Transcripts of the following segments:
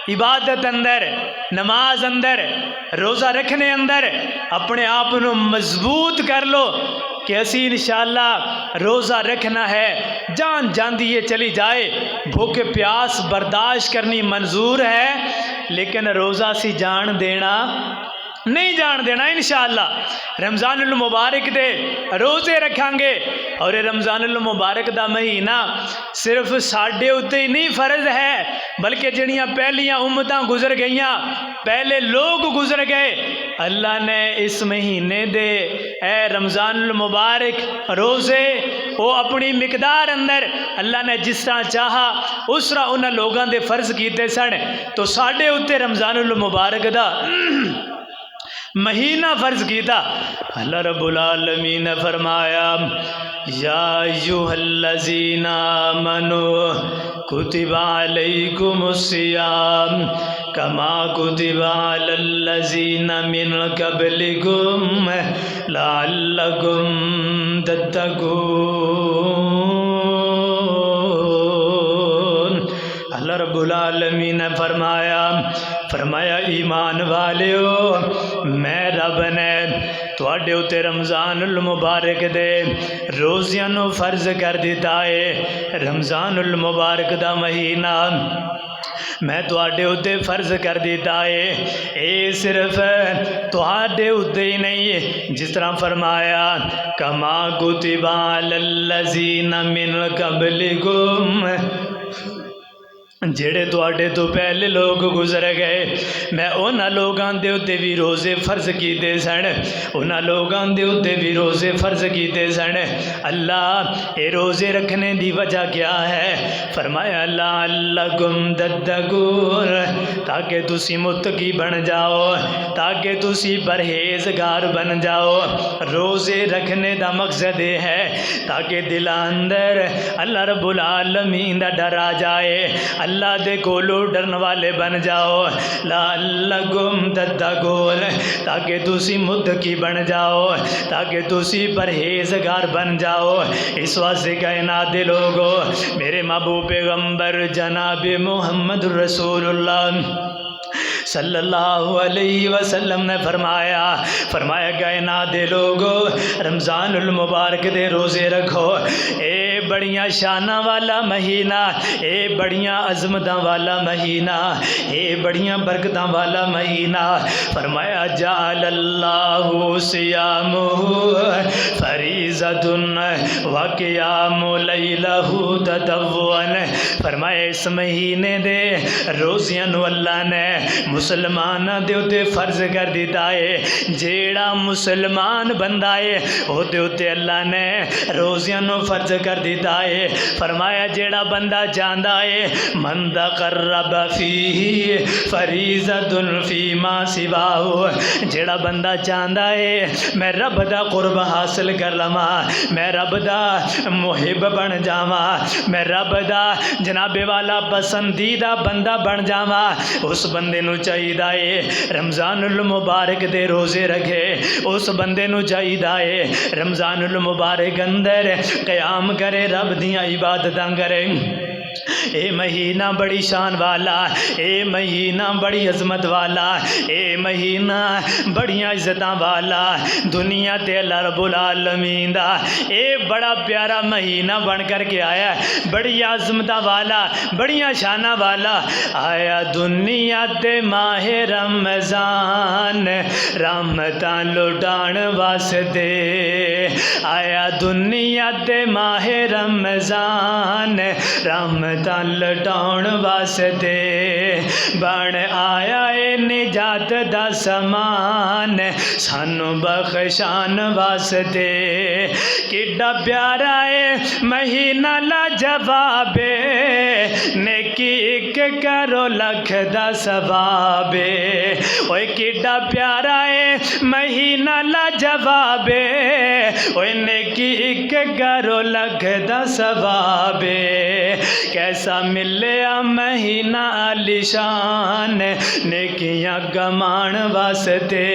عبادت اندر، نماز اندر، روزہ رکھنے اندر اپنے آپ کو مضبوط کر لو کہ اسی انشاءاللہ روزہ رکھنا ہے، جان جاندی یہ چلی جائے، بھوک پیاس برداشت کرنی منظور ہے، لیکن روزہ سی جان دینا نہیں جان دینا انشاءاللہ۔ رمضان المبارک دے روزے رکھاں گے، اور رمضان المبارک دا مہینہ صرف ساڈے اتے ہی نہیں فرض ہے، بلکہ جڑیاں پہلیاں امتاں گزر گئیاں، پہلے لوگ گزر گئے، اللہ نے اس مہینے دے اے رمضان المبارک روزے وہ اپنی مقدار اندر اللہ نے جس طرح چاہا اس طرح انہاں لوگاں دے فرض کیتے سن، تو ساڈے اتے رمضان المبارک دا مہینہ فرض کیتا۔ اللہ رب العالمین نے فرمایا یا ایھا الذین آمنوا کتب علیکم الصیام کما کتب علی الذین من قبلکم لعلکم تتقون۔ اللہ رب العالمین نے فرمایا ایمان والیو، میں رب نے تواڈے اتے رمضان المبارک دے روزیاں نو فرض کر دیتا ہے۔ رمضان المبارک دا مہینہ میں تواڈے اتے فرض کر دیتا ہے، اے صرف تواڈے اتے ہی نہیں، جس طرح فرمایا کما کتب علی الذین من قبلکم، جڑے تواڈے تو پہلے لوگ گزر گئے میں انہاں لوگاں دے اتے بھی روزے فرض کیتے سن، انہاں لوگاں دے اتے بھی روزے فرض کیتے سن۔ اللہ اے روزے رکھنے دی وجہ کیا ہے؟ فرمایا لعلکم تتقون، تاکہ تسی متقی بن جاؤ، تاکہ تسی پرہیزگار بن جاؤ۔ روزے رکھنے دا مقصد یہ ہے تاکہ دل اندر اللہ رب العالمین دا ڈر آ جائے، اللہ دے کولو ڈرن والے بن جاؤ، لعلکم تتقون، تاکہ تسی متقی بن جاؤ، تاکہ تسی پرہیزگار بن جاؤ۔ اس واسطے کائنات دے لوگو میرے محبوب پیغمبر جناب محمد رسول اللہ صلی اللہ علیہ وسلم نے فرمایا کائنات دے لوگو رمضان المبارک دے روزے رکھو، اے بڑیاں شانہ والا مہینہ، اے بڑیاں عظمتاں والا مہینہ، اے بڑیاں برکتاں والا مہینہ۔ فرمایا جعل اللہ صیامہ فریضۃ وقیام لیلہ تطوعا، فرمایا اس مہینے دے روزیاں نو اللہ نے مسلمانہ دے اتے فرض کر دیتا ہے، جیڑا مسلمان بندہ ہے او دے اتے اللہ نے روزیاں نو فرض کر دیتا ہے۔ فرمایا جیڑا بندہ چاہندا ہے من تقرب فیہ فریضۃ فیما سواہ، جیڑا بندہ چاہندا ہے میں رب دا قرب حاصل کر لواں، میں رب دا محب بن جاواں، میں رب دا جناب والا پسندیدہ بندہ بن جاواں، اس بندے نو چاہیے رمضان المبارک دے روزے رکھے، اس بندے نو چاہیے رمضان المبارک اندر قیام کرے، رب دیاں عبادتاں کرے۔ اے مہینہ بڑی شان والا، اے مہینہ بڑی عظمت والا، اے مہینہ بڑیاں عزتاں والا، دنیا تے اللہ رب العالمین دا اے بڑا پیارا مہینہ بن کر کے آیا ہے، بڑی عظمتاں والا، بڑیاں شانہ والا آیا دنیا تے ماہ رمضان رحمتاں لٹان واسطے، آیا دنیا تے ماہ رمضان رحمتاں لٹاؤن واسطے، بن آیا اے نجات دا سامان سانو بخشان واسطے، کڈا پیارا اے مہینہ لاجواب، نیکی ایک کرو لکھ دا ثواب، اوے کڈا پیارا اے مہینہ لاجواب، اوے نیکی ایک کرو لکھ دا ثواب، کیسا ملیا مہینہ علی شان نیکیاں کمان واسطے،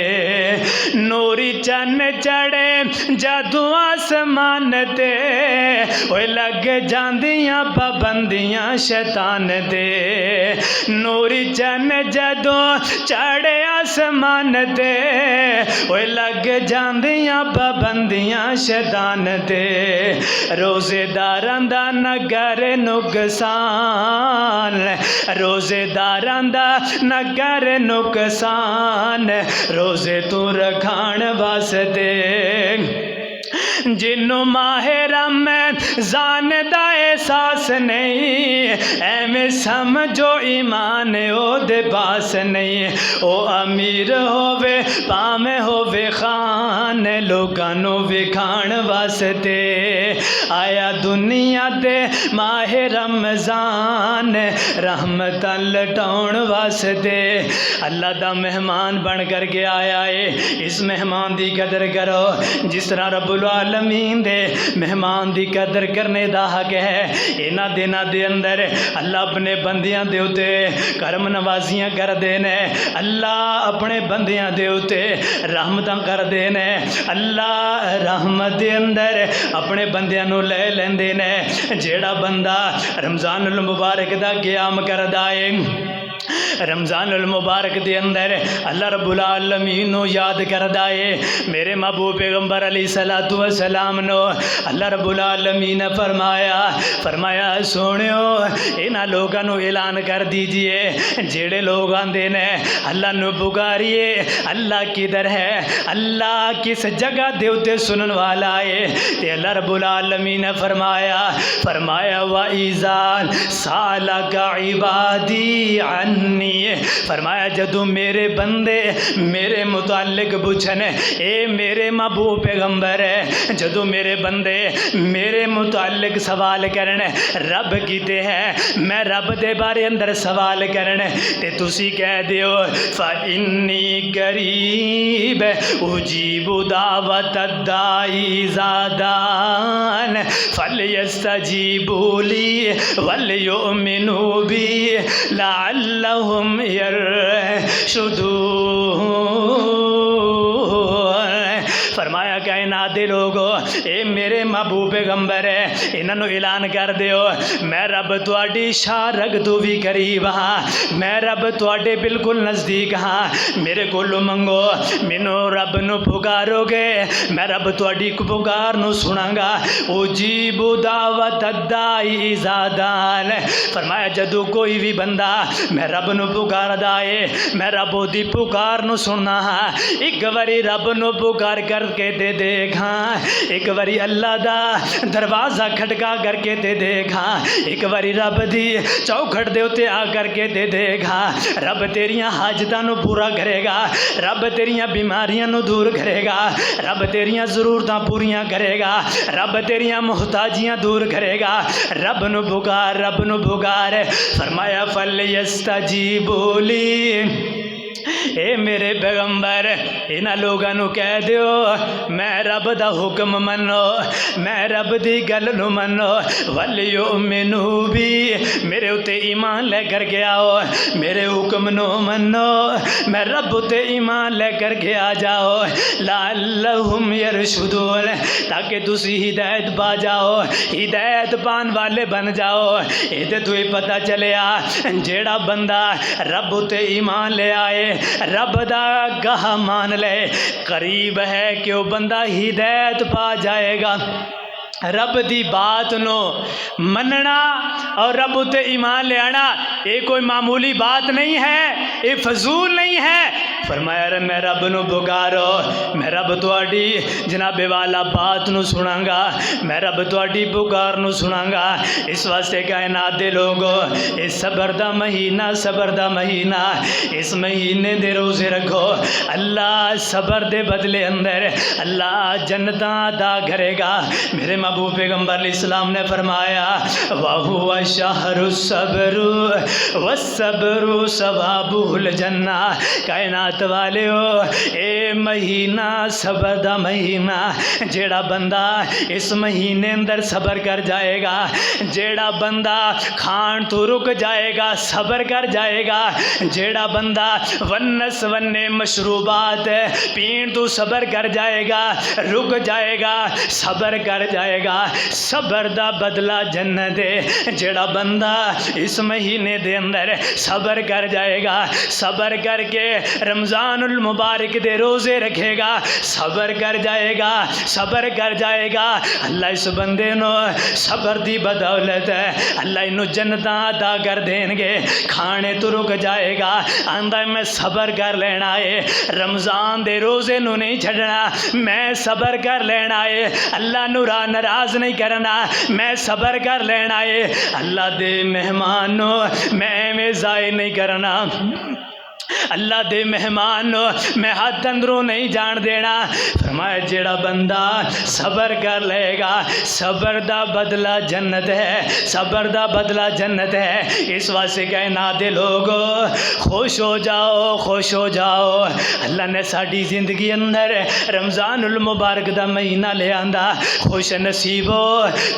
نوری چن چڑھے جادو آسمان تے، اوے لگ جاندیاں پابند پابندیاں شیطان دے نوری چن جدوں چڑھے آسمان تے اوے لگ جاندیاں پابندیاں شیطان دے روزے داراں دا نگر نقصان روزے داراں دا نگر نقصان روزے تو رکھان واسطے جنوں ماہ رمضان دا احساس نہیں ایویں سمجھو ایمان او دے پاس نہیں او امیر ہووے پاویں ہووے خان لوکاں نوں وکھاڻ واسطے آیا دنیا تے ماہ رمضان رحمتاں لٹاؤਣ واسطے اللہ دا مہمان بن کر کے آیا ہے اس مہمان دی قدر کرو جس طرح رب العالمین دے مہمان دی قدر کرنے دا حق ہے انہاں دناں دے اندر اللہ اپنے بندیاں دے اُتے کرم نوازیاں کر دینے اللہ اپنے بندیاں دے اُتے رحمتاں کر دینے اللہ رحمت دے اندر اپنے بندیاں نو لے لیندے نے جیڑا بندہ رمضان المبارک دا قیام کردا ہے رمضان المبارک دے اندر اللہ رب العالمین نو یاد کردا ہے میرے محبوب پیغمبر علیہ الصلوۃ والسلام نو اللہ رب العالمین نے فرمایا سونیو انہاں لوگاں نو اعلان کر دیجئے جڑے لوگ آندے نے اللہ نو پکاریے اللہ کدھر ہے اللہ کس جگہ دے اوتے سنن والا ہے تے اللہ رب العالمین نے فرمایا وَإِذَا سَأَلَكَ عِبَادِي عَنِّي فرمایا جدو میرے بندے میرے متعلق پوچھن اے میرے محبوب پیغمبر ہے جدو میرے بندے میرے متعلق سوال کرن رب کیتے ہے میں رب دے بارے اندر سوال کرن تے تسی کہہ دیو فَإِنِّي قَرِيبٌ أُجِيبُ دَعْوَةَ الدَّاعِ إِذَا دَعَانِ فَلْيَسْتَجِيبُوا لِي وَلْيُؤْمِنُوا بِي لَعَلَّهُمْ يرشدون فرمایا کائنات دے لوگو اے میرے محبوب پیغمبر ہے انہاں نو اعلان کر دیو میں رب تواڈی شارگ تو بھی قریب ہاں میں رب تواڈے بالکل نزدیک ہاں میرے کولوں منگو مینوں رب نو پکارو گے میں رب تواڈی پکار نو سناں گا اجیب دعوت الداعی اذا دعان فرمایا جدو کوئی بھی بندہ میں رب نو پکاردا ہے میں رب دی پکار نو سننا ہاں ایک واری رب نو پکار کر کے دے دیکھاں ایک واری اللہ دا دروازہ کھٹکا کر کے دے دیکھاں ایک واری رب دی چوکھٹ دے اوتے آ کر کے دے دیکھاں رب تیریاں حاجتاں نو پورا کرے گا رب تیریاں بیماریاں نو دور کرے گا رب تیریاں ضرورتاں پوریاں کرے گا رب تیریاں محتاجیاں دور کرے گا رب نو پکار فرمایا فَلْيَسْتَجِيبُوا لِي اے میرے پیغمبر انہاں لوگاں نو کہہ دیو میں رب دا حکم منو میں رب دی گل نو منو وَلْيُؤْمِنُوا بِي میرے اُتے ایمان لے کر کے آؤ میرے حکم نو منو میں رب اُتے ایمان لے کر کے آ جاؤ لَعَلَّهُمْ يَرْشُدُونَ تاکہ تسی ہدایت پا جاؤ ہدایت پان والے بن جاؤ اے تے تو پتہ چلیا جیڑا بندہ رب اُتے ایمان لے آئے رب دا گاہ مان لے قریب ہے کہ وہ بندہ ہدایت پا جائے گا رب دی بات نو مننا اور رب تے ایمان لے آنا یہ کوئی معمولی بات نہیں ہے یہ فضول نہیں ہے فرمایا میں رب نو پکارو میں رب تواڈی جناب والا بات نو سناں گا میں رب تواڈی پکار نو سناں گا اس واسطے کائنات دے لوگو اس صبر دا مہینہ اس مہینے دے روزے رکھو اللہ صبر دے بدلے اندر اللہ جنتاں عطا کرے گا میرے محبوب پیغمبر علیہ السلام نے فرمایا وَهُوَ شَهْرُ الصَّبْرُ وَالصَّبْرُ ثوابُهُ الْجَنَّةُ کائنات امت والیو اے مہینہ صبر دا مہینہ، جیڑا بندہ اس مہینے اندر صبر کر جائے گا، جیڑا بندہ کھان تو رک جائے گا صبر کر جائے گا، جیڑا بندہ ونس ونے مشروبات پین تو صبر کر جائے گا، رک جائے گا، صبر کر جائے گا، صبر دا بدلہ جنت ہے۔ جیڑا بندہ اس مہینے دے اندر صبر کر جائے گا، صبر کر کے رمضان المبارک دے روزے رکھے گا، صبر کر جائے گا، صبر کر جائے گا، اللہ اس بندے نو صبر دی بدولت ہے اللہ انو جنتاں عطا کر دیں گے۔ کھانے تو رک جائے گا، آندہ میں صبر کر لینا ہے، رمضان دے روزے نو نہیں چھڑنا، میں صبر کر لینا ہے، اللہ نورا ناراض نہیں کرنا، میں صبر کر لینا ہے، اللہ دے مہمانوں میں ضائع نہیں کرنا، اللہ دے مہمان میں ہاتھ اندروں نہیں جان دینا۔ فرمایا جیڑا بندہ صبر کر لے گا، صبر دا بدلہ جنت ہے، صبر دا بدلہ جنت ہے۔ اس واسطے کہنا دے لوگو خوش ہو جاؤ، خوش ہو جاؤ، اللہ نے ساڑی زندگی اندر رمضان المبارک دا مہینہ لے آندہ، خوش نصیب ہو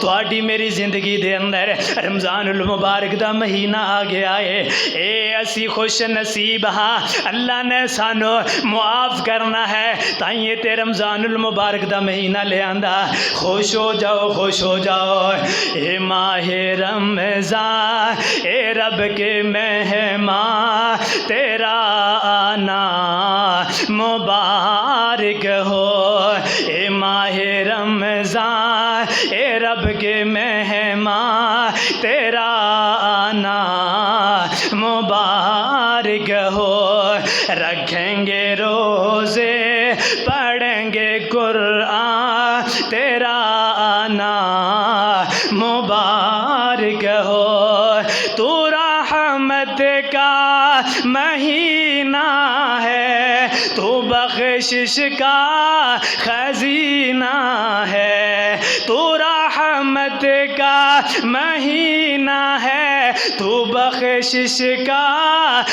تو آڈی میری زندگی دے اندر رمضان المبارک دا مہینہ آ گیا ہے، اے اسی خوش نصیب ہاں، اللہ نے سانو معاف کرنا ہے تائیں تے رمضان المبارک دا مہینہ لے آندہ۔ خوش ہو جاؤ، خوش ہو جاؤ، اے ماہ رمضان اے رب کے مہمان تیرا آنا مبارک ہو، اے ماہ رمضان اے رب کے مہمان تیرا آنا مبارک ہو، رکھیں گے روزے پڑھیں گے قرآن تیرا آنا مبارک ہو، تو رحمت کا مہینہ ہے، تو بخشش کا خزینہ ہے، تو رحمت کا مہینہ ہے، تو بخشش کا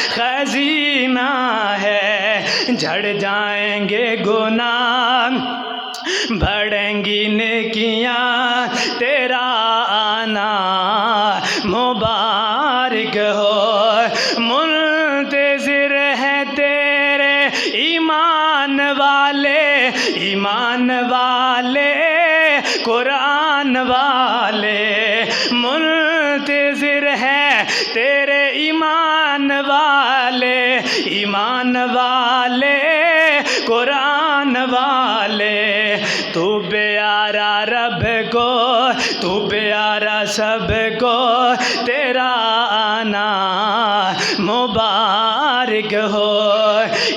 خزینہ ہے، جھڑ جائیں گے گناہ بڑھیں گی نیکیاں تیرا آنا مبارک ہو، منتظر ہے تیرے ایمان والے، ایمان والے قرآن والے، منتظر ہے تیرے ایمان والے، ایمان والے قرآن والے، تو پیارا رب کو، تو پیارا سب کو تیرا آنا مبارک ہو،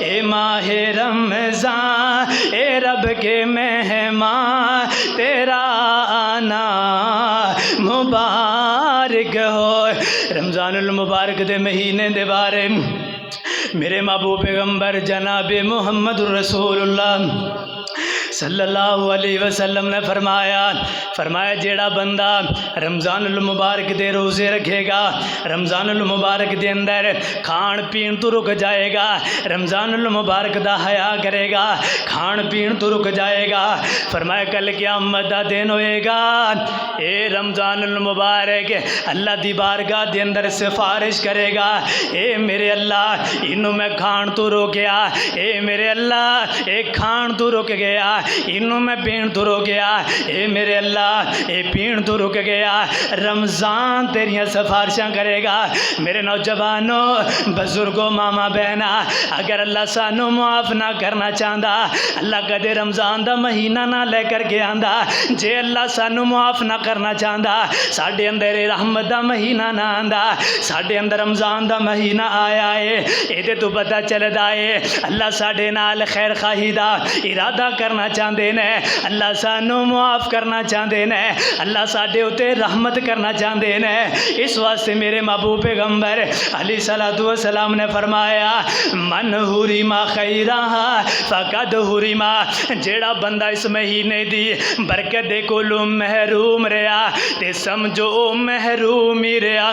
اے ماہ رمضان اے رب کے مہمان تیرا آنا مبارک ہو۔ رمضان المبارک دے مہینے دے بارے میرے محبوب پیغمبر جناب محمد رسول اللہ صلی اللہ علیہ وسلم نے فرمایا جیڑا بندہ رمضان المبارک دے روزے رکھے گا، رمضان المبارک دے اندر کھان پین تو رک جائے گا، رمضان المبارک دا حیا کرے گا، کھان پین تو رک جائے گا، فرمایا کل قیامت دا دن ہوئے گا، اے رمضان المبارک اللہ دی بارگاہ دے اندر سفارش کرے گا، اے میرے اللہ انہوں میں کھان تو روکیا، اے میرے اللہ اے کھان تو رک گیا، انہوں میں پین تو رک گیا، اے میرے اللہ اے پین تو رک گیا، رمضان تیریاں سفارشاں کرے گا۔ میرے نوجوانوں، بزرگوں، ماما بہنا، اگر اللہ سانو معاف نہ کرنا چاہتا، اللہ کدے رمضان دا مہینہ نہ لے کر کے آندا، جے اللہ سانو معاف نہ کرنا چاہتا ساڈے اندر رحمت دا مہینہ نہ آندا، ساڈے اندر رمضان دا مہینہ آیا ہے، اے تو پتہ چلدا ہے اللہ ساڈے نال خیر خواہی دا ارادہ کرنا چاہتے ہیں، اللہ سانو معاف کرنا چاہتے ہیں، اللہ ساڈے اتے رحمت کرنا چاہتے ہیں۔ اس واسطے میرے محبوب پیغمبر علیہ الصلوۃ والسلام نے فرمایا من حرم خیرہ فقد حرم، جیڑا بندہ اس مہینے دی برکت دے کولوں محروم رہا تے سمجھو محروم ہی رہا۔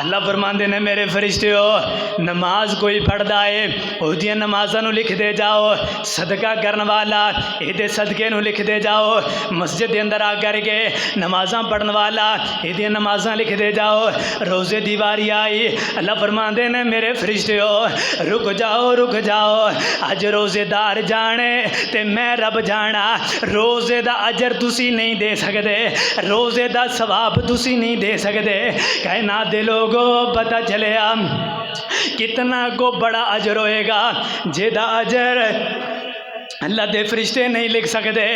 اللہ فرماندے نے میرے فرشتے ہو نماز کوئی پڑھدا ہے اودیاں نمازاں نو لکھ دے جاؤ، صدقہ کرن والا ایدے صدقے نو لکھ دے جاؤ، مسجد دے اندر آ کر کے نمازاں پڑھن والا ایدیاں نمازاں لکھ دے جاؤ، روزے دی واری آئی اللہ فرماندے نے میرے فرشتے ہو رک جاؤ اج روزے دار جانے تے میں رب جانا، روزے دا اجر تسی نہیں دے سکدے، روزے دا ثواب تسی نہیں دے سکدے، کائنات دے لوگو پتہ چلیا کتنا کو بڑا اجر ہوئے گا جیدہ اجر اللہ دے فرشتے نہیں لکھ سکتے،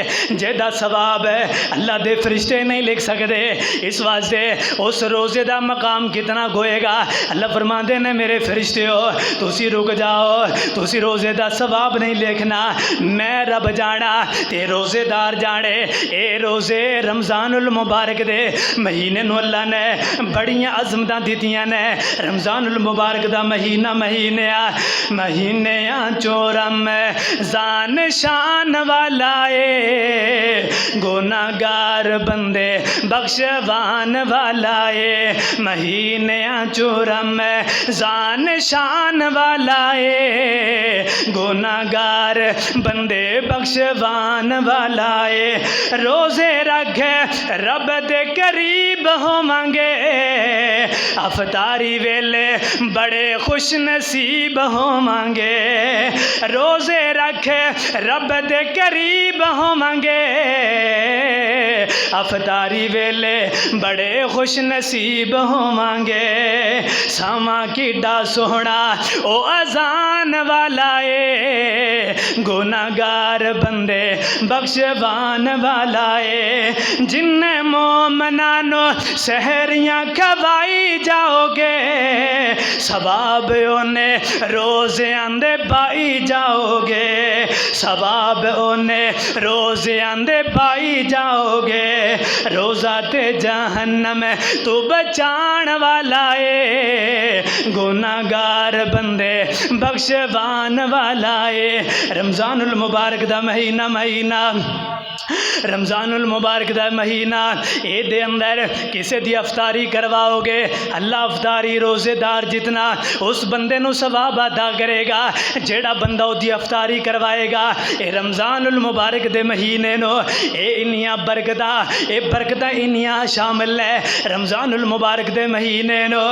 جیدہ ثواب ہے اللہ دے فرشتے نہیں لکھ سکتے، اس واسطے اس روزے دا مقام کتنا ہوئے گا۔ اللہ فرماندے نے میرے فرشتے ہو تسی رک جاؤ، تسی روزے دا ثواب نہیں لکھنا، میں رب جانا تے روزے دار جانے۔ اے روزے رمضان المبارک دے مہینے نو اللہ نے بڑیاں عظمتاں دیتیاں نے، رمضان المبارک دا مہینیاں چورم زان شان والا اے، گناہگار بندے بخشوان والا اے، مہینیاں چورم زان شان والا اے، گناہگار بندے بخشوان والا اے، روزے رکھے رب دے قریب ہووانگے، افطاری ویلے بڑے خوش نصیب ہووانگے، روزے رکھے رب دے قریب ہووانگے، افطاری ویلے بڑے خوش نصیب ہووانگے، ساواں کیڈا سوہنا او اذان والا اے، گناہگار بندے بخشوان والا اے، جن مومنانو سحریاں کھوائی جاؤ گے، ثواب اونے روزے آندے پائی جاؤ گے، ثواب اونے روزے آندے پائی جاؤ گے، روزہ تے جہنم تو بچان والا اے، گناہگار بندے بخشوان والا اے۔ رمضان المبارک دا مہینہ رمضان المبارک دا مہینہ اے دے اندر کسے دی افطاری کرواؤ گے اللہ افطاری روزے دار جتنا اس بندے نو ثواب عطا کرے گا جیڑا بندہ او دی افطاری کروائے گا۔ اے رمضان المبارک دے مہینے نو اے انیاں برکتاں انیاں شامل ہے۔ رمضان المبارک دے مہینے نو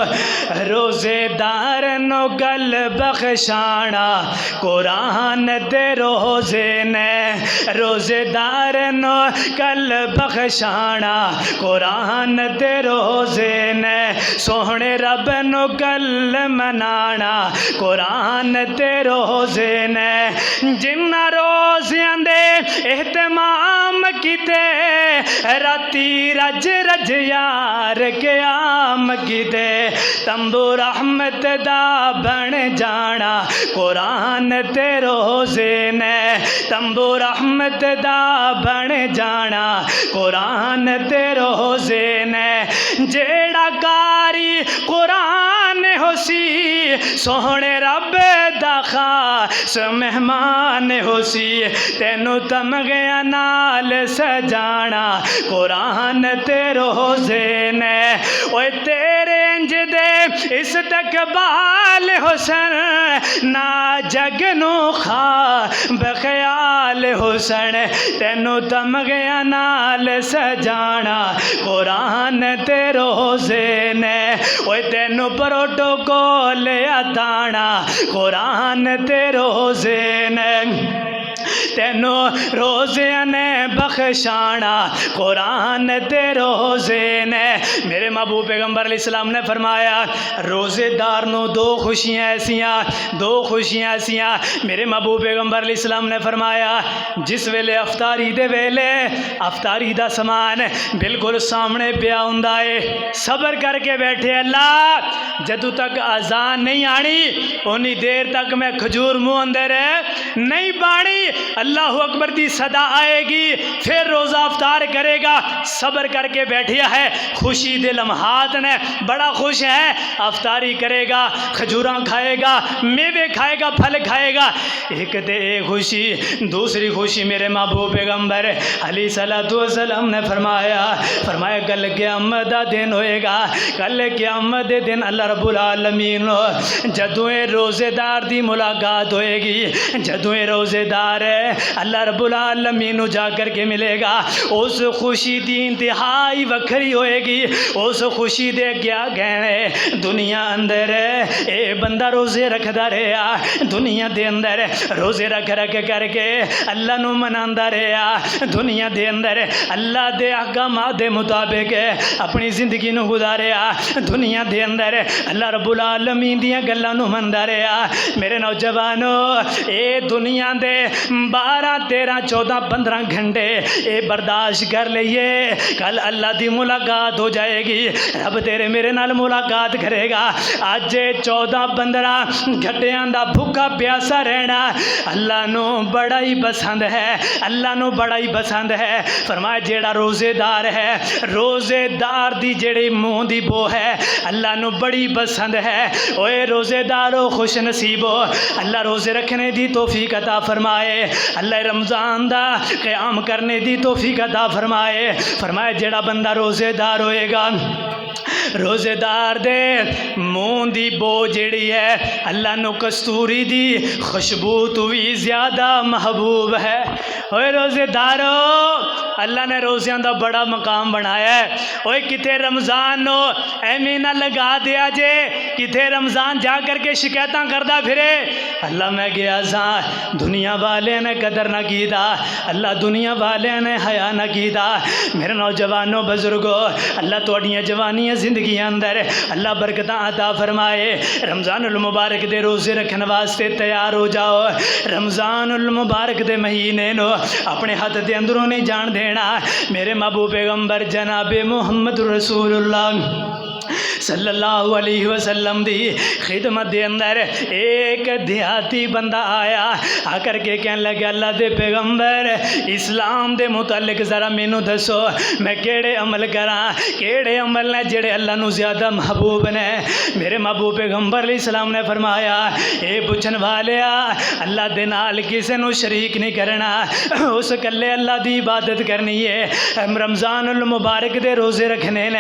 روزے دار نو گل بخشانا قرآن دے روزے نے، روزے دار نو کل بخشانا قرآن دے روزے نے، سوہنے رب نو کل منانا قرآن دے روزے نے، جنہ روزیاں دے اہتمام کیتے راتی رج رج یار قیام کیتے، تمبو رحمت دا بن جانا قرآن دے روزے نے، تمبو رحمت دا بن جانا قرآن دے روزے نے، جیڑا کاری قرآن ہو سی سوہنے رب دا خاص مہمان ہو سی، تینو تمغیاں نال سجانا قرآن تے روزے نے، اوے تیرے انج دے استقبال حسن نا جگ نو خواب خیال حسن، تینو تمغیاں نال سجانا قرآن تے روزے نے، اوے تینو پروٹوکول عطانا قرآن تے روزے نے، تینو روزے نے بخشانا قرآن تے روزے نے۔ میرے محبوب پیغمبر علیہ السلام نے فرمایا روزے دار نو دو خوشیاں ایسیاں، میرے محبوب پیغمبر علیہ السلام نے فرمایا جس ویلے افطاری دے ویلے افطاری دا سامان بالکل سامنے پیا ہوندا ہے، صبر کر کے بیٹھے اللہ جدوں تک اذان نہیں آنی اونی دیر تک میں کھجور منہ اندر نہیں پانی، اللہ اکبر دی صدا آئے گی، پھر روزہ افطار کرے گا، صبر کر کے بیٹھیا ہے، خوشی دے لمحات نے، بڑا خوش ہے، افطاری کرے گا، کھجوراں کھائے گا، میوے کھائے گا، پھل کھائے گا، ایک دے خوشی۔ دوسری خوشی میرے محبوب پیغمبر علیہ الصلوۃ والسلام نے فرمایا کل قیامت دا دن ہوئے گا، کل قیامت دے دن اللہ رب العالمین جدوں روزے دار دی ملاقات ہوئے گی، جدوں روزے دار ہے اللہ رب العالمین جا کر کے ملے گا، اس خوشی دی انتہائی وکھری ہوئے گی۔ اس خوشی دے کیا کہنے، دنیا اندر اے بندہ روزے رکھدا رہیا، دنیا دے اندر روزے رکھ کر کے اللہ نو مناندا رہیا، دنیا دے اندر اللہ دے احکامات دے مطابق اپنی زندگی نو گزاریا، دنیا دے اندر اللہ رب العالمین دیاں گلاں نو مندا رہیا۔ میرے نوجوانو، اے دنیا دے 12 13 14 15 گھنٹے اے برداشت کر لئیے، کل اللہ دی ملاقات ہو جائے گی، رب تیرے میرے نال ملاقات کرے گا۔ اج 14 15 گھنٹیاں دا بھوکا پیاسا رہنا اللہ نو بڑا ہی پسند ہے، اللہ نو بڑا ہی پسند ہے۔ فرمایا جیڑا روزے دار ہے، روزے دار دی جیڑی منہ دی بو ہے اللہ نو بڑی پسند ہے۔ اوے روزے دارو خوش نصیبو، اللہ روزے رکھنے دی توفیق عطا فرمائے، اللہ رمضان دا قیام کرنے دی توفیق عطا فرمائے۔ فرمایا جیڑا بندہ روزے دار ہوئے گا، روزے دار دے منہ دی بو جیڑی ہے اللہ نو کستوری دی خوشبو تو بھی زیادہ محبوب ہے۔ اوے روزے دارو، اللہ نے روزیاں دا بڑا مقام بنایا ہے۔ اوے کتے رمضان نو ایویں نہ لگا دیا جے، کتے رمضان جا کر کے شکایتاں کردا پھرے، اللہ میں گیا ساں، دنیا والے نے قدر نہ کیتا، اللہ دنیا والے نے حیا نہ کیتا۔ میرے نوجوانوں بزرگوں، اللہ تواڈیاں جوانیاں زندگی اندر اللہ برکتاں عطا فرمائے۔ رمضان المبارک دے روزے رکھن واسطے تیار ہو جاؤ۔ رمضان المبارک دے مہینے نو اپنے ہاتھ دے اندروں نہیں جان دینا۔ میرے محبوب پیغمبر جناب محمد رسول اللہ صلی اللہ علیہ وسلم دی خدمت دے اندر ایک دیہاتی بندہ آیا، آ کر کے کہنے لگا اللہ دے پیغمبر اسلام دے متعلق ذرا مینوں دسو، میں کیڑے عمل کراں، کیڑے عمل نے جڑے اللہ نو زیادہ محبوب نے۔ میرے محبوب پیغمبر علیہ السلام نے فرمایا اے پوچھن والیا، اللہ دے نال کسے نو شریک نہیں کرنا، اس کلے اللہ دی عبادت کرنی ہے، رمضان المبارک دے روزے رکھنے نے۔